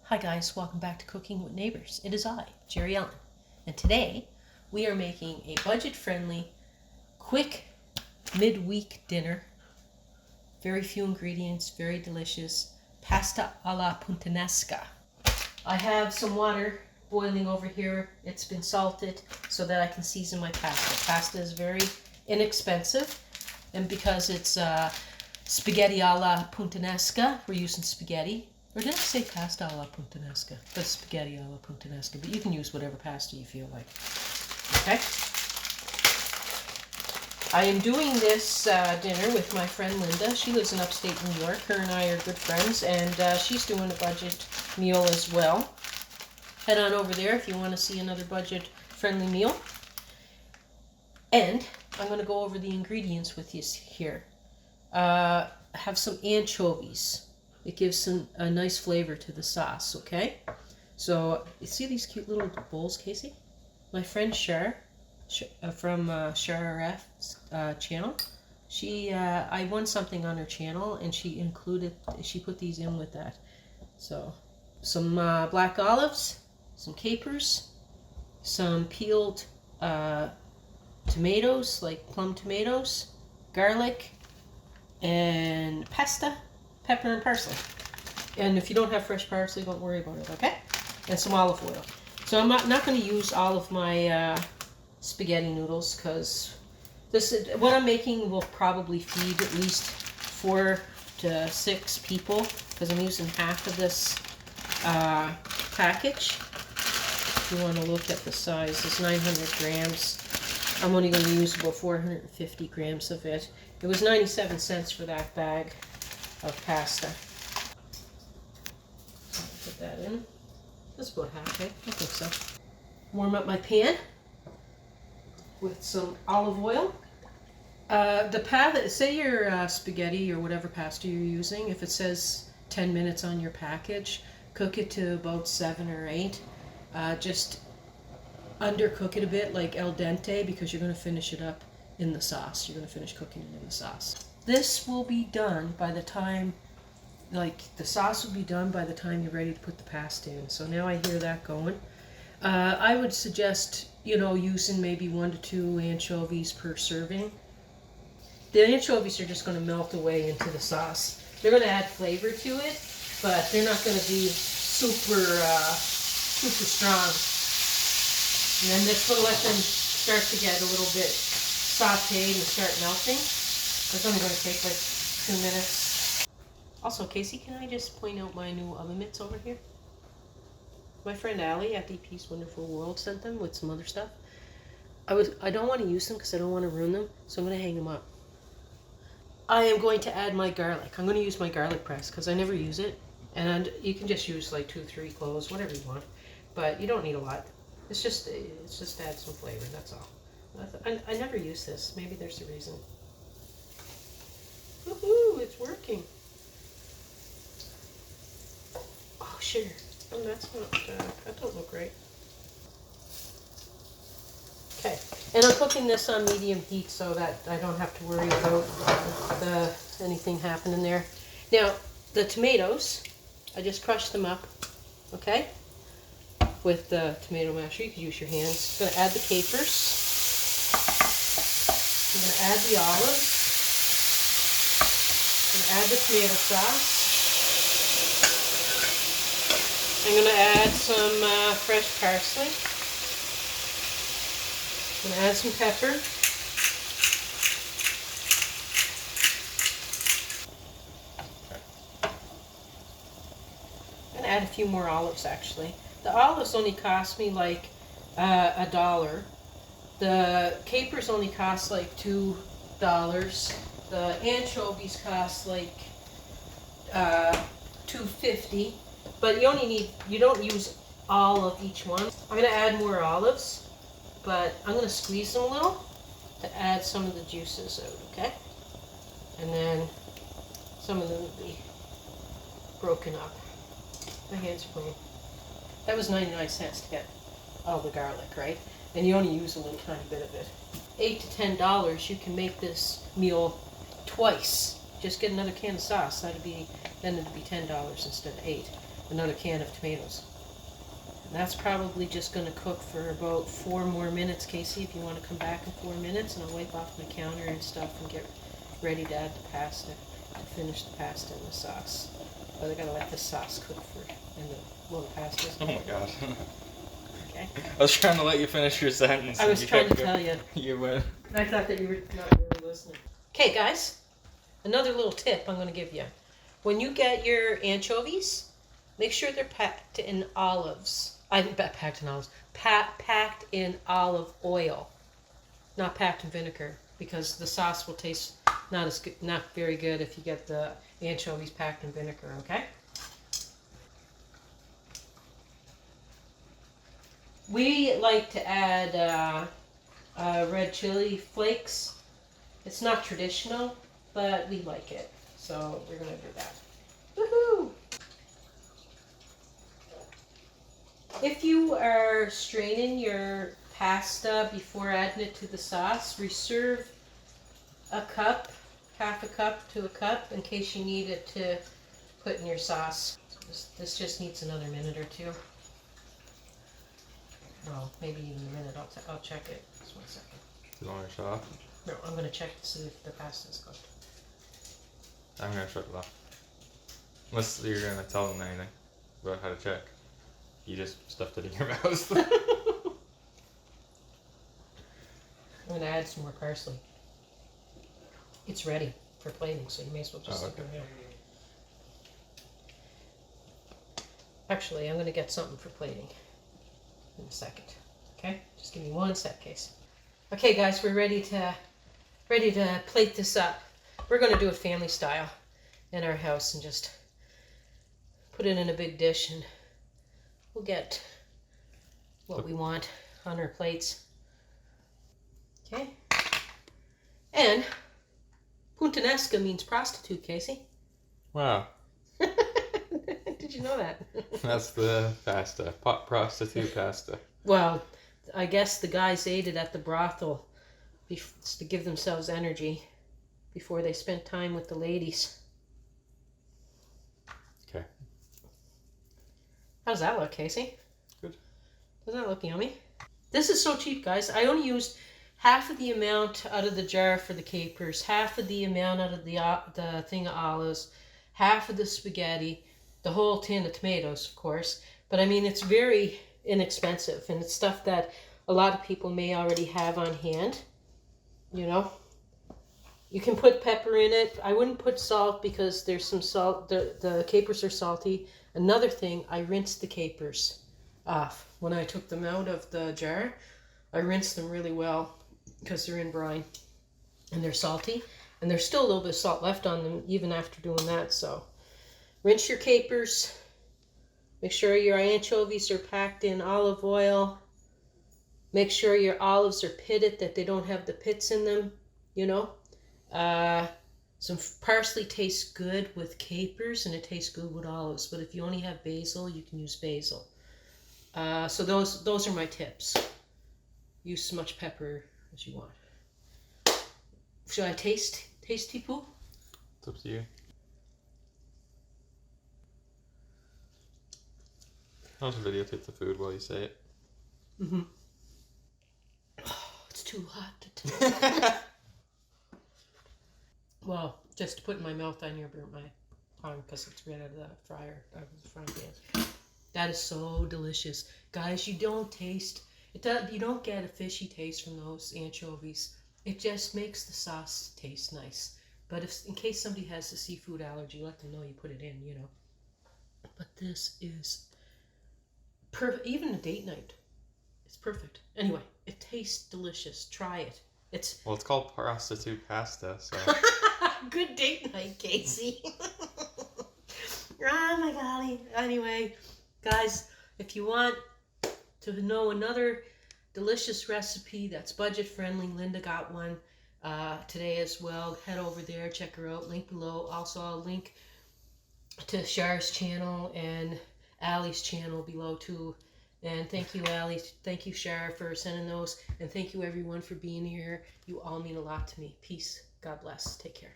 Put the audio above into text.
Hi guys, welcome back to Cooking with Neighbors. It is I, Jerri-ellen, and today we are making a budget-friendly, quick midweek dinner. Very few ingredients, very delicious. Pasta alla puttanesca. I have some water boiling over here. It's been salted so that I can season my pasta. Pasta is very inexpensive, and because it's spaghetti alla puttanesca, we're using spaghetti. Or did I say pasta alla puttanesca? That's spaghetti alla puttanesca, but you can use whatever pasta you feel like. Okay? I am doing this dinner with my friend Linda. She lives in upstate New York. Her and I are good friends, and she's doing a budget meal as well. Head on over there if you want to see another budget-friendly meal. And I'm going to go over the ingredients with you here. Have some anchovies. It gives a nice flavor to the sauce, okay? So, you see these cute little bowls, Casey? My friend Char from Char F's channel, I won something on her channel, and she put these in with that. So, some black olives, some capers, some peeled tomatoes, like plum tomatoes, garlic, and pasta, pepper, and parsley. And if you don't have fresh parsley, don't worry about it, okay? And some olive oil. So I'm not going to use all of my spaghetti noodles, because what I'm making will probably feed at least 4 to 6 people, because I'm using half of this package. If you want to look at the size, it's 900 grams. I'm only going to use about 450 grams of it. It was 97 cents for that bag of pasta. I'll put that in. That's about half, eh? I think so. Warm up my pan with some olive oil. Say your spaghetti or whatever pasta you're using, if it says 10 minutes on your package, cook it to about 7 or 8. Just undercook it a bit, like al dente, because you're going to finish it up in the sauce. You're going to finish cooking it in the sauce. This will be done by the time, the sauce will be done by the time you're ready to put the pasta in. So now I hear that going. I would suggest, using maybe 1 to 2 anchovies per serving. The anchovies are just going to melt away into the sauce. They're going to add flavor to it, but they're not going to be super strong. And then just going to let them start to get a little bit sauteed and start melting. It's only going to take like 2 minutes. Also, Casey, can I just point out my new oven mitts over here? My friend Allie at DP's Wonderful World sent them with some other stuff. I don't want to use them because I don't want to ruin them, so I'm going to hang them up. I am going to add my garlic. I'm going to use my garlic press because I never use it. And you can just use like 2 or 3 cloves, whatever you want. But you don't need a lot. It's just to add some flavor, that's all. I never use this. Maybe there's a reason. Woohoo, it's working. Oh, sugar. Oh, that's not, that don't look right. Okay, and I'm cooking this on medium heat so that I don't have to worry about anything happening there. Now, the tomatoes, I just crushed them up, okay, with the tomato masher. You could use your hands. I'm going to add the capers. I'm going to add the olives. I'm going to add the tomato sauce. I'm going to add some fresh parsley. I'm going to add some pepper. I'm going to add a few more olives, actually. The olives only cost me like $1. The capers only cost like $2. The anchovies cost like $2.50. But you don't use all of each one. I'm going to add more olives, but I'm going to squeeze them a little to add some of the juices out, okay? And then some of them will be broken up. My hands are clean. That was 99 cents to get all the garlic, right? And you only use a little tiny bit of it. $8 to $10, you can make this meal twice. Just get another can of sauce. Then it'd be $10 instead of $8. another can of tomatoes. And that's probably just going to cook for about 4 more minutes, Casey, if you want to come back in 4 minutes, and I'll wipe off my counter and stuff and get ready to add the pasta, to finish the pasta and the sauce. But I gotta let this sauce cook for, and the pasta. Oh my god. Okay. I was trying to let you finish your sentence. I was trying to tell you. You went. I thought that you were not really listening. Okay, guys, another little tip I'm going to give you. When you get your anchovies, make sure they're packed in olives. Packed in olives. Packed in olive oil, not packed in vinegar, because the sauce will taste not very good if you get the anchovies packed in vinegar. Okay. We like to add red chili flakes. It's not traditional, but we like it, so we're gonna do that. Woohoo! If you are straining your pasta before adding it to the sauce, reserve a cup, half a cup to a cup, in case you need it to put in your sauce. This just needs another minute or two. Well, maybe even a minute. I'll check it. Just 1 second. You want to shut off? No, I'm going to check to see if the pasta is cooked. I'm going to shut it off. Unless you're going to tell them anything about how to check. You just stuffed it in your mouth. I'm going to add some more parsley. It's ready for plating, so you may as well just stick it in. Actually, I'm going to get something for plating in a second. Okay? Just give me 1 sec, Case. Okay, guys, we're ready to plate this up. We're going to do it family style in our house and just put it in a big dish, and we'll get what we want on our plates. Okay? And Puttanesca means prostitute, Casey. Wow. Did you know that? That's the pasta. Pot prostitute pasta. Well, I guess the guys ate it at the brothel to give themselves energy before they spent time with the ladies. Okay. How does that look, Casey? Good. Doesn't that look yummy? This is so cheap, guys. I only used half of the amount out of the jar for the capers, half of the amount out of the thing of olives, half of the spaghetti, the whole tin of tomatoes, of course. But I mean, it's very inexpensive, and it's stuff that a lot of people may already have on hand. You know, you can put pepper in it. I wouldn't put salt because there's some salt. The capers are salty. Another thing, I rinsed the capers off when I took them out of the jar. I rinsed them really well because they're in brine and they're salty, and there's still a little bit of salt left on them even after doing that. So rinse your capers. Make sure your anchovies are packed in olive oil. Make sure your olives are pitted, that they don't have the pits in them, you know. Some parsley tastes good with capers, and it tastes good with olives. But if you only have basil, you can use basil. So those are my tips. Use as much pepper as you want. Should I taste Tipu? It's up to you. I'll just videotape the food while you say it. Mm-hmm. Oh, it's too hot to taste. Well, just to put in my mouth, I near burnt my tongue because it's right out of the fryer, out of the frying pan. That is so delicious, guys. You don't get a fishy taste from those anchovies. It just makes the sauce taste nice. But in case somebody has a seafood allergy, let them know you put it in, you know. But this is perfect. Even a date night, it's perfect. Anyway, it tastes delicious. Try it. It's called prostitute pasta, so. Good date night, Casey. Oh my golly. Anyway, guys, if you want to know another delicious recipe that's budget friendly, Linda got one today as well. Head over there, check her out. Link below. Also, I'll link to Char's channel and Allie's channel below too. And thank you, Allie. Thank you, Char, for sending those. And thank you, everyone, for being here. You all mean a lot to me. Peace. God bless. Take care.